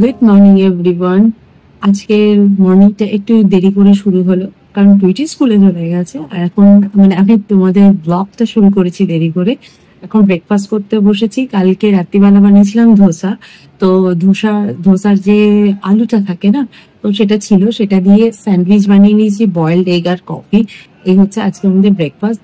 Good morning everyone. আজকের মর্নিংটা একটু দেরি করে শুরু হলো, কারণ টুইটি স্কুলে চলে গেছে। আর এখন মানে আমি তোমাদের ব্লগটা শুরু করেছি দেরি করে। এখন ব্রেকফাস্ট করতে বসেছি। কালকে রাত্রিবেলা বানিয়েছিলাম ধোসা। তো ধোসার যে আলুটা থাকে না, তো সেটা ছিল, সেটা দিয়ে স্যান্ডউইচ বানিয়ে নিয়েছি, বয়েলড এগ আর কফি। এই হচ্ছে আজকে আমাদের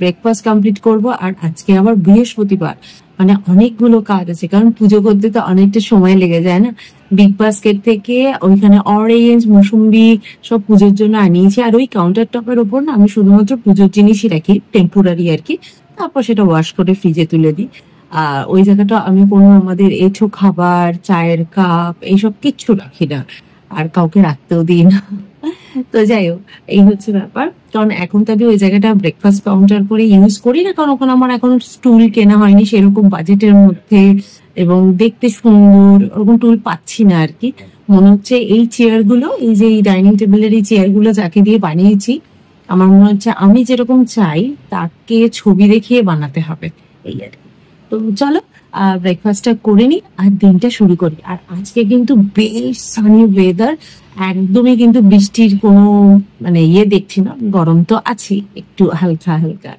ব্রেকফাস্ট কমপ্লিট করব। আর আজকে আবার বৃহস্পতিবার, মানে অনেকগুলো কাজ আছে, কারণ পুজো করতে তো অনেকটা সময় লেগে যায় না। বিগ বাস্কেট থেকে ওইখানে অরেঞ্জ, মৌসুম্বি সব পুজোর জন্য আনিয়েছি। আর ওই কাউন্টার টপের ওপর না আমি শুধুমাত্র পুজোর জিনিসই রাখি, টেম্পোরারি আর কি। তারপর সেটা ওয়াশ করে ফ্রিজে তুলে দিই। আর ওই জায়গাটা আমি কোনো আমাদের এঁঠো খাবার, চায়ের কাপ এইসব কিচ্ছু রাখি না, আর কাউকে রাখতেও দিই না। তো যাই হোক, এই হচ্ছে ব্যাপার। কারণ এখন তো আমি ওই জায়গাটা ব্রেকফাস্ট কাউন্টার করে ইউজ করি না, কারণ ওখানে আমার এখন স্টুল কেনা হয়নি সেরকম বাজেটের মধ্যে, এবং দেখতে সুন্দর ওরকম টুল পাচ্ছি না আর কি। মনে হচ্ছে এই চেয়ার গুলো, এই যে এই ডাইনিং টেবিলের এই চেয়ার গুলো যাকে দিয়ে বানিয়েছি, আমার মনে হচ্ছে আমি যেরকম চাই তাকে ছবি দেখিয়ে বানাতে হবে, এই আর কি। তো চলো ব্রেকফাস্টটা করে নি আর দিনটা শুরু করি। আর আজকে কিন্তু বেশ সানি ওয়েদার, একদমই কিন্তু বৃষ্টির কোনো মানে দেখছি না। গরম তো আছে একটু হালকা হালকা।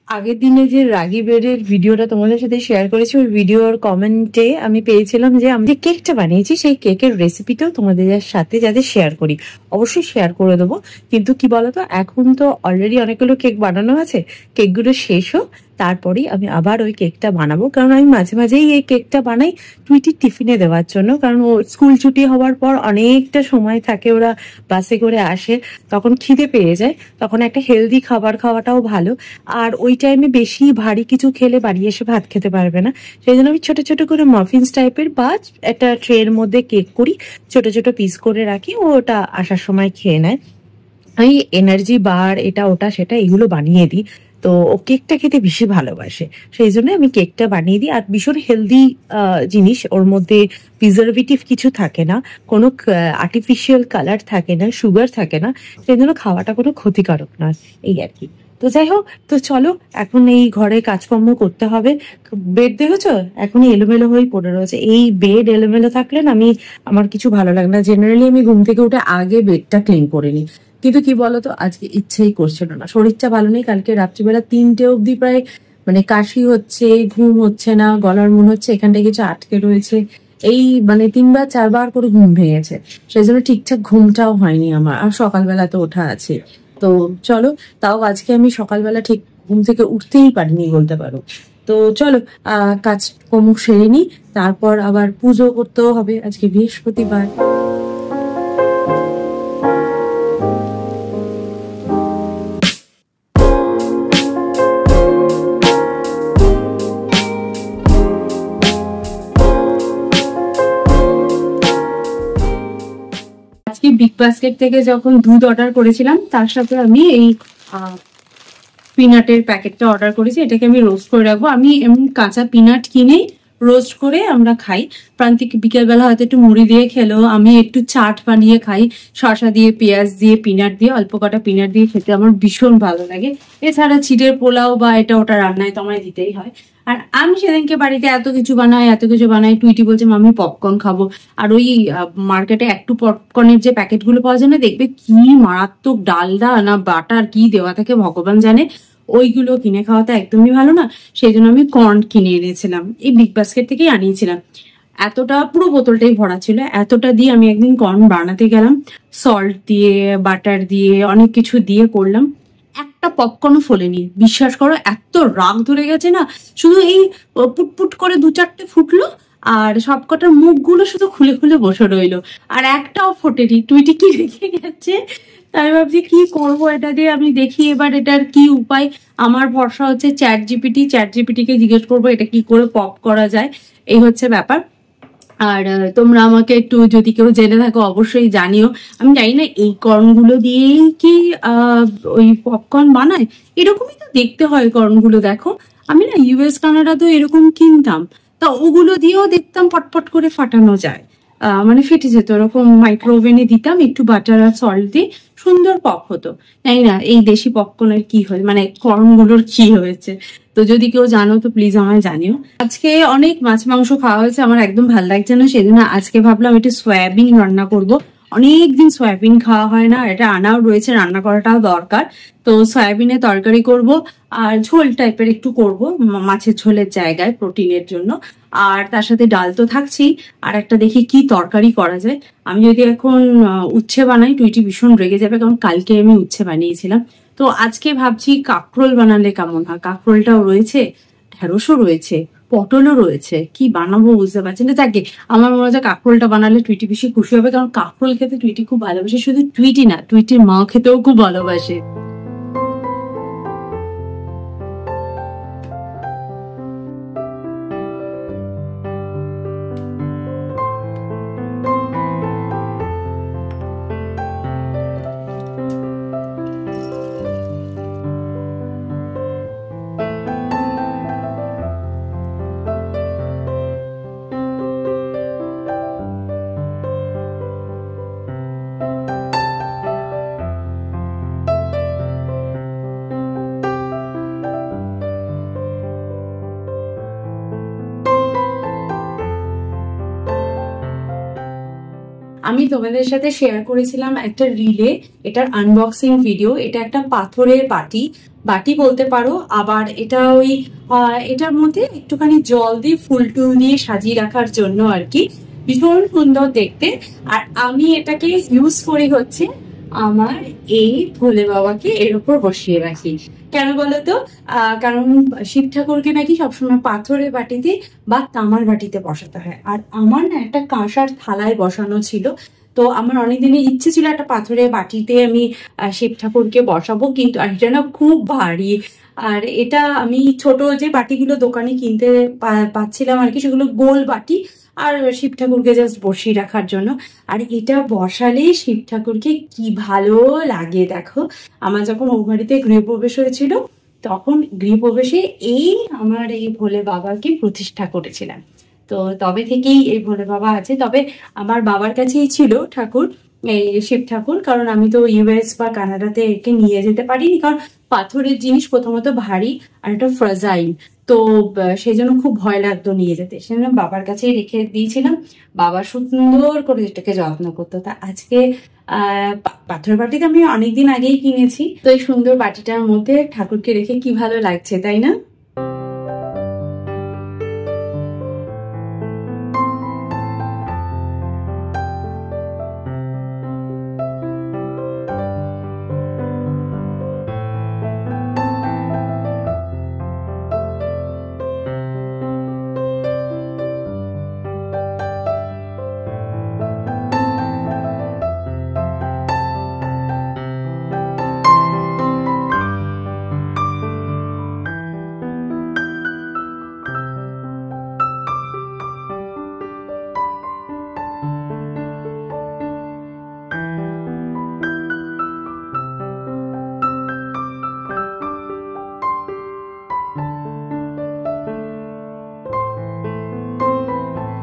আগের দিনে যে রাগি ব্রেডের ভিডিওটা তোমাদের সাথে শেয়ার করেছি, ওই ভিডিওর কমেন্টে আমি পেয়েছিলাম যে আমি যে কেকটা বানিয়েছি সেই কেকের রেসিপিটাও তোমাদের সাথে যাতে শেয়ার করি। অবশ্যই শেয়ার করে দেবো, কিন্তু কি বলতো, এখন তো অলরেডি অনেকগুলো কেক বানানো আছে, কেকগুলো শেষ হোক তারপরেই আমি আবার ওই কেকটা বানাবো। কারণ আমি মাঝে মাঝেই এই কেকটা বানাই টুইটির টিফিনে দেওয়ার জন্য, কারণ ও স্কুল ছুটি হওয়ার পর অনেকটা সময় থাকে, ওরা বাসে করে আসে, তখন খিদে পেয়ে যায়, তখন একটা হেলদি খাবার খাওয়াটাও ভালো। আর ওই টাইমে বেশি ভারী কিছু খেলে বাড়ি এসে ভাত খেতে পারবে না, সেই জন্য আমি ছোট ছোট করে মাফিন্স টাইপের বা একটা ট্রের মধ্যে কেক করি, ছোট ছোট পিস করে রাখি, ও ওটা আসার সময় খেয়ে নেয়। আমি এনার্জি বার এটা ওটা সেটা এগুলো বানিয়ে দিই। তো ও কেকটা খেতে বেশি ভালোবাসে, সেই জন্য আমি কেকটা বানিয়ে দিই। আর ভীষণ হেলদি জিনিস, ওর মধ্যে প্রিজারভেটিভ কিছু থাকে না, কোনো আর্টিফিশিয়াল কালার থাকে না, সুগার থাকে না, সেই জন্য খাওয়াটা কোনো ক্ষতিকারক নয়, এই আর কি। তো যাই হোক, তো চলো এখন এই ঘরে কাজকর্ম করতে হবে। বেড দেখেছো এখনই এলোমেলো হয়ে পড়ে রয়েছে। এই বেড এলোমেলো থাকলে না আমার কিছু ভালো লাগে না। জেনারেলি আমি ঘুম থেকে উঠে আগে বেডটা ক্লিন করে নিই, কিন্তু কি বলতো আজকে ইচ্ছেই করছিল না, শরীরটা ভালো নেই। কালকে রাত্রিবেলা 3টে অবধি প্রায় মানে কাশি হচ্ছে, ঘুম হচ্ছে না, গলার মনে হচ্ছে এখানটায় কিছু আটকে রয়েছে। এই মানে 3বার 4বার করে ঘুম ভেঙেছে, সেই জন্য ঠিকঠাক ঘুমটাও হয়নি আমার। আর সকালবেলা তো ওঠা আছে। তো চলো, তাও আজকে আমি সকালবেলা ঠিক ঘুম থেকে উঠতেই পারিনি বলতে পারো। তো চলো কাজকর্ম সেরে নি, তারপর আবার পুজো করতেও হবে, আজকে বৃহস্পতিবার। আজকে বিগ বাস্কেট থেকে যখন দুধ অর্ডার করেছিলাম, তার সাথে আমি এই পিনাটের প্যাকেটটা অর্ডার করেছি। এটাকে আমি রোস্ট করে রাখবো। আমি এমনি কাঁচা পিনাট কিনেই রোস্ট করে আমরা খাই। প্রান্তিক বিকেলবেলা হয়তো একটু মুড়ি দিয়ে খেলো, আমি একটু চাট বানিয়ে খাই, শসা দিয়ে, পেঁয়াজ দিয়ে, পিনাট দিয়ে, অল্প কটা পিনাট দিয়ে খেতে আমার ভীষণ ভালো লাগে। এছাড়া চিড়ের পোলাও বা এটা ওটা রান্নায় তো আমায় দিতেই হয়। আর আমি সেদিনকে বাড়িতে এত কিছু বানাই, টুইটি বলছে মামি পপকর্ন খাবো। আর ওই মার্কেটে একটু পপকর্নের যে প্যাকেটগুলো পাওয়া যায় না, দেখবে কি মারাত্মক ডালডা না বাটার কি দেওয়া থাকে ভগবান জানে, ওইগুলো কিনে খাওয়াতে একদমই ভালো না। সেই জন্য আমি কর্ন কিনে এনেছিলাম, এই বিগ বাস্কেট থেকেই আনিয়েছিলাম। এতটা পুরো বোতলটাই ভরা ছিল, এতটা দিয়ে আমি একদিন কর্ন বানাতে গেলাম, সল্ট দিয়ে, বাটার দিয়ে, অনেক কিছু দিয়ে করলাম, একটা পপকর্নও ফোলেনি। বিশ্বাস করো, এত রাগ ধরে গেছে না, শুধু এই পুটপুট করে 2-4টে ফুটলো, আর সবকটার মুখগুলো শুধু খুলে খুলে বসে রইলো, আর একটাও ফোটেনি। টুইটি কি রেখে গেছে, তাই ভাবছি কি করবো এটা দিয়ে। আমি দেখি এবার এটার কি উপায়। আমার ভরসা হচ্ছে চ্যাট জিপিটি কে জিজ্ঞেস করবো এটা কি করে পপ করা যায়, এই হচ্ছে ব্যাপার। আর তোমরা আমাকে একটু যদি কেউ জেনে থাকো অবশ্যই জানিও। আমি জানি না এই কর্নগুলো দিয়েই কি ওই পপকর্ন বানায়, এরকমই তো দেখতে হয় কর্নগুলো। দেখো আমি না ইউএস কানাডা তো এরকম কিনতাম, তা ওগুলো দিয়েও দেখতাম পটপট করে ফাটানো যায়। মানে ফেটে যেত। ওরকম মাইক্রোওভেনে দিতাম, একটু বাটার আর সল্ট দিয়ে সুন্দর পপ হতো। জানি না এই দেশি পপকর্নের কি হয়, মানে কর্নগুলোর কি হয়েছে। তো যদি কেউ জানো তো প্লিজ আমায় জানিও। আজকে অনেক মাছ মাংস খাওয়া হয়েছে, আমার একদম ভালো লাগছে না, সেজন্য আজকে ভাবলাম একটু সয়াবিন রান্না করব। অনেকদিন সয়াবিন খাওয়া হয় না, এটা আনাও রয়েছে, রান্না করাটাও দরকার। তো সয়াবিনের তরকারি করব আর ঝোল টাইপের একটু করব, মাছের ঝোলের জায়গায় প্রোটিনের জন্য। আর তার সাথে ডাল তো থাকছেই, আর একটা দেখি কি তরকারি করা যায়। আমি যদি এখন উচ্ছে বানাই টুইটি ভীষণ রেগে যাবে, কারণ কালকে আমি উচ্ছে বানিয়েছিলাম। তো আজকে ভাবছি কাঁকরোল বানালে কেমন হয়। কাঁকরোলটাও রয়েছে, ঢেঁড়সও রয়েছে, পটলও রয়েছে, কি বানাবো বুঝতে পারছি না। যাকে আমার মনে হচ্ছে কাঁকরোলটা বানালে টুইটি বেশি খুশি হবে, কারণ কাঁকরোল খেতে টুইটি খুব ভালোবাসে। শুধু টুইটি না, টুইটির মা খেতেও খুব ভালোবাসে। আমি তোমাদের সাথে শেয়ার করেছিলাম একটা রিলে, এটার আনবক্সিং ভিডিও। এটা একটা পাথরের বাটি, বাটি বলতে পারো। আবার এটা ওই এটার মধ্যে একটুখানি জল দিয়ে ফুল টুল দিয়ে সাজিয়ে রাখার জন্য আর কি, ভীষণ সুন্দর দেখতে। আর আমি এটাকে ইউজ করি হচ্ছে আমার এই ভোলে বাবাকে এর উপর বসিয়ে রাখি। কেন বলতো? কারণ শিব ঠাকুরকে নাকি সবসময় পাথরের বাটিতে বা তামার বাটিতে বসাতে হয়। আর আমার না একটা কাঁসার থালায় বসানো ছিল, তো আমার অনেকদিনের ইচ্ছে ছিল একটা পাথরের বাটিতে আমি শিব ঠাকুরকে বসাবো, কিন্তু আর এটা না খুব ভারী। আর এটা আমি ছোট যে বাটিগুলো দোকানে কিনতে পাচ্ছিলাম আর কি, সেগুলো গোল বাটি, আর শিব ঠাকুরকে জাস্ট বসিয়ে রাখার জন্য। আর এটা বসালে শিব ঠাকুরকে কি ভালো লাগে দেখো। আমার যখন ও বাড়িতে গৃহপ্রবেশ হয়েছিল, তখন গৃহপ্রবেশে এই আমার এই ভোলে বাবাকে প্রতিষ্ঠা করেছিলাম। তো তবে থেকেই এই ভোলে বাবা আছে। তবে আমার বাবার কাছেই ছিল ঠাকুর, এই শিব ঠাকুর, কারণ আমি তো ইউএস বা কানাডাতে একে নিয়ে যেতে পারিনি, কারণ পাথরের জিনিস প্রথমত ভারী আর এটা ফ্রাজাইল। তো সেই জন্য খুব ভয় লাগতো নিয়ে যেতে, সেজন্য বাবার কাছেই রেখে দিয়েছিলাম। বাবা সুন্দর করে এটাকে যত্ন করতো। তা আজকে পাথরের বাটিটা আমি অনেকদিন আগেই কিনেছি, তো এই সুন্দর বাটিটার মধ্যে ঠাকুরকে রেখে কি ভালো লাগছে, তাই না?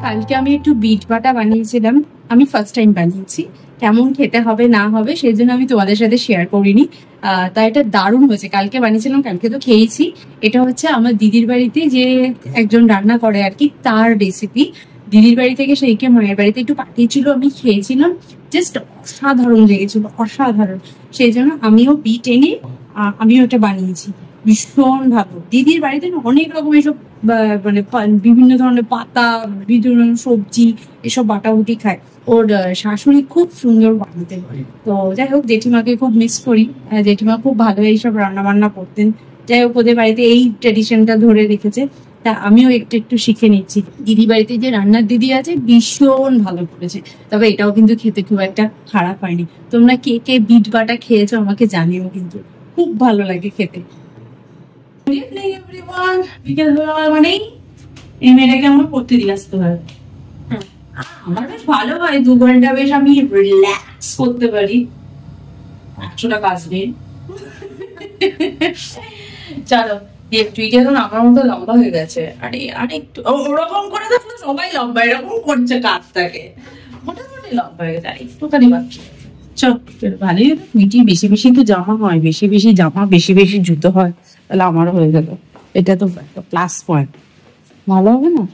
কালকে আমি একটু বিট বাটা বানিয়েছিলাম, আমি ফার্স্ট টাইম বানিয়েছি। কেমন খেতে হবে না হবে সেই জন্য আমি তোমাদের সাথে শেয়ার করিনি। তাই এটা দারুণ হয়েছে। কালকে বানিয়েছিলাম, কালকে তো খেয়েছি। এটা হচ্ছে আমার দিদির বাড়িতে যে একজন রান্না করে আর কি, তার রেসিপি। দিদির বাড়ি থেকে সেইকে মায়ের বাড়িতে একটু পাঠিয়েছিল, আমি খেয়েছিলাম, জাস্ট অসাধারণ লেগেছিল, অসাধারণ। সেই জন্য আমিও বিট এনে আমিও এটা বানিয়েছি, ভীষণ ভালো। দিদির বাড়িতে না অনেক রকম এসব মানে বিভিন্ন ধরনের পাতা, বিভিন্ন ধরনের সবজি এসব বাটাবুটি খায়। ওর শাশুড়ি খুব সুন্দর বানাতে। তো যাই হোক, জেঠিমাকে খুব মিস করি। জেঠিমা খুব ভালো এইসব রান্না বান্না করতেন। যাই হোক, ওদের বাড়িতে এই ট্রেডিশনটা ধরে রেখেছে, তা আমিও একটু একটু শিখে নিচ্ছি। দিদি বাড়িতে যে রান্নার দিদি আছে ভীষণ ভালো করেছে, তবে এটাও কিন্তু খেতে খুব একটা খারাপ হয়নি। তোমরা কে কে বিট বাটা খেয়েছো আমাকে জানিও, কিন্তু খুব ভালো লাগে খেতে। মানে এই মেয়েটাকে আমার করতে দিয়ে আসতে হবে। আমার বেশ ভালো হয়, 2 ঘন্টা বেশ আমি রিল্যাক্স করতে পারি। 100 টাকা আসবে। চলো, তুই এখন আমার মতো লম্বা হয়ে গেছে। আরে আরে একটু ওরকম করে দেখো, সবাই লম্বা এরকম করছে কাজটাকে। একটুখানি লম্বা হয়ে গেছে, একটুখানি বাকি। চল ভালোই হলো, টুইটি বেশি বেশি তো জামা হয়, বেশি বেশি জামা বেশি বেশি জুতো হয়, তাহলে আমারও হয়ে গেল। এটা তো প্লাস পয়েন্ট, ভালো হবে না?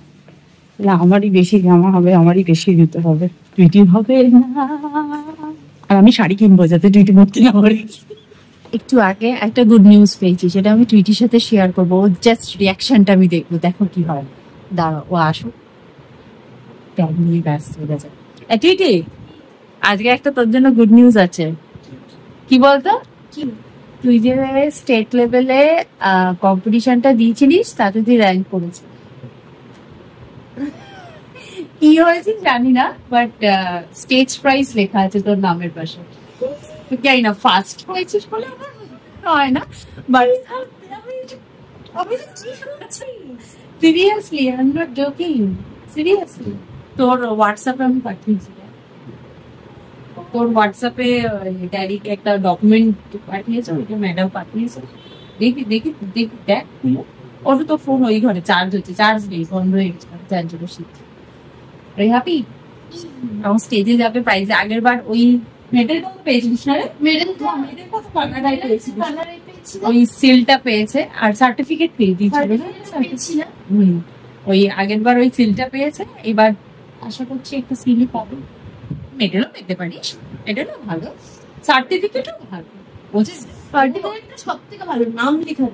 তাহলে আমারই বেশি জামা হবে, আমারই বেশি জুতো হবে, টুইটি হবে না। আর আমি শাড়ি কিনবো যাতে টুইটি ভর্তি না করে। একটু আগে একটা গুড নিউজ পেয়েছি, সেটা আমি টুইটির সাথে শেয়ার করবো। জাস্ট রিয়াকশনটা আমি দেখবো, দেখো কি হয়। দাঁড়াও, ও আসো, ব্যাগ নিয়ে ব্যস্ত হয়ে গেছে। টুইটি, আজকে একটা তোর জন্য গুড নিউজ আছে। কি বলতো? তুই যে স্টেট লেভেলে কম্পিটিশনটা দিয়েছিলিস, তাতে তুই র্যাঙ্ক করেছিস। কি হয়েছে জানি না, বাট স্টেজ প্রাইজ লেখা আছে তোর নামের পাশে। জানি না ফার্স্ট হয়েছিস বলে আমার হয় না, but seriously, I am not joking, seriously. তোর হোয়াটসঅ্যাপে আমি পাঠিয়েছি, তোর হোয়াটসঅ্যাপে ড্যাডিকে একটা ডকুমেন্ট পাঠিয়েছে, ওইটা ম্যাডাম পাঠিয়েছে। দেখি দেখি দেখি, দেখ ওটা তো ফোন ওই ঘরে চার্জ হচ্ছে, চার্জ নেই, বন্ধ হয়ে গেছে, চার্জ বসি। হ্যাপি? আমার স্টেজে যাবে প্রাইজ। আগের বার ওই মেডেল কত পেয়েছিস না রে? মেডেল কত কানাডায় পেয়েছিস? ওই সিলটা পেয়েছে আর সার্টিফিকেট পেয়ে দিয়েছিল। ওই আগের বার ওই সিলটা পেয়েছে, এবার আশা করছি একটা সিলই পাবে। মেডেলও পেতে পারিস, মেডেলও ভালো, সার্টিফিকেটও ভালো, বুঝিস? সার্টিফিকেটটা সব থেকে ভালো, নাম লেখা,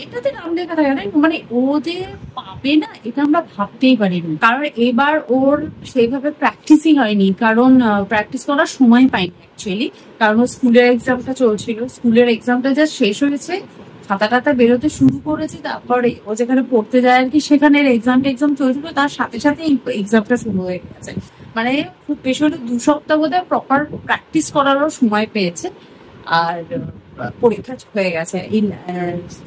এটাতে নাম লেখা থাকে না, মানে ও যে পাবে না এটা আমরা ভাবতেই পারিনি। কারণ এবার ওর সেইভাবে প্র্যাকটিসই হয়নি, কারণ প্র্যাকটিস করার সময় পাইনি অ্যাকচুয়ালি। কারণ ও স্কুলের এক্সামটা চলছিল, স্কুলের এক্সামটা যা শেষ হয়েছে, খাতা টাতা বেরোতে শুরু করেছে, তারপরে ও যেখানে পড়তে যায় আর কি, সেখানে এক্সাম চলছিল, তার সাথে সাথে এক্সামটা শুরু হয়ে গেছে। মানে খুব বেশি হলে 2 সপ্তাহ বোধহয় প্রপার প্র্যাকটিস করারও সময় পেয়েছে। আর পরীক্ষা হয়ে গেছে।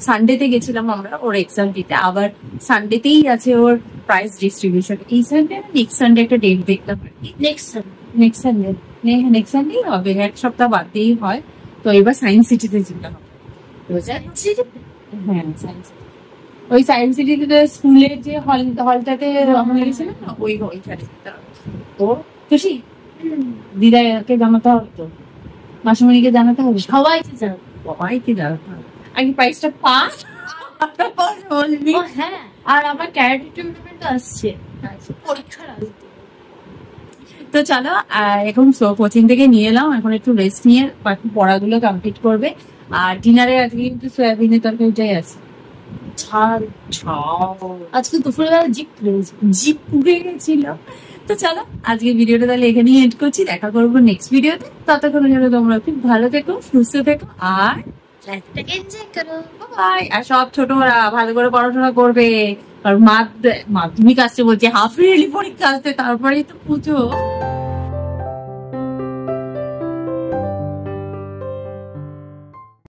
সানডেতে গেছিলাম আমরা ওর এক্সাম দিতে, আবার সানডেতেই আছে ওর প্রাইজ ডিস্ট্রিবিউশন। এই সানডে নেক্সট সানডে একটা ডেট দেখলাম, নেক্সট সানডে হবে, 1 সপ্তাহ বাদেই হয়। তো এবার সায়েন্স সিটিতে যেতে হবে। হ্যাঁ, ওই সায়েন্স সিটিতে স্কুলের যে হলটাতে হয়েছিল না, ওইখানে তো খুশি। দিদাকে জানাতে হবে, তো মাসিমণিকে জানাতে হবে, সবাইকে জানাতে হবে। আগে প্রাইসটা পাস। হ্যাঁ, আর আমার ক্যারাটে টুর্নামেন্ট আসছে পরীক্ষার আগে। তো চলো, এখন কোচিং থেকে নিয়ে এলাম, এখন একটু রেস্ট নিয়ে বাকি পড়াগুলো কমপ্লিট করবে। আর ডিনারে আজকে কিন্তু সয়াবিনের তরকারিটাই আছে। আজকে দুপুরবেলা জিপ পুড়ে গেছিল। তো চলো, আজকে ভিডিওটা তাহলে এখানেই এন্ড করছি, দেখা করবো নেক্সট ভিডিওতে। ততক্ষণের জন্য তোমরা খুব ভালো থেকো, সুস্থ থেকো, আর লাইফটাকে এনজয় করো। বাই। আর সব ছোটরা ভালো করে পড়াশোনা করবে, কারণ মাধ্যমিক আসছে বলছে, হাফ ইয়ারলি পরীক্ষা আসছে, তারপরেই তো পুজো।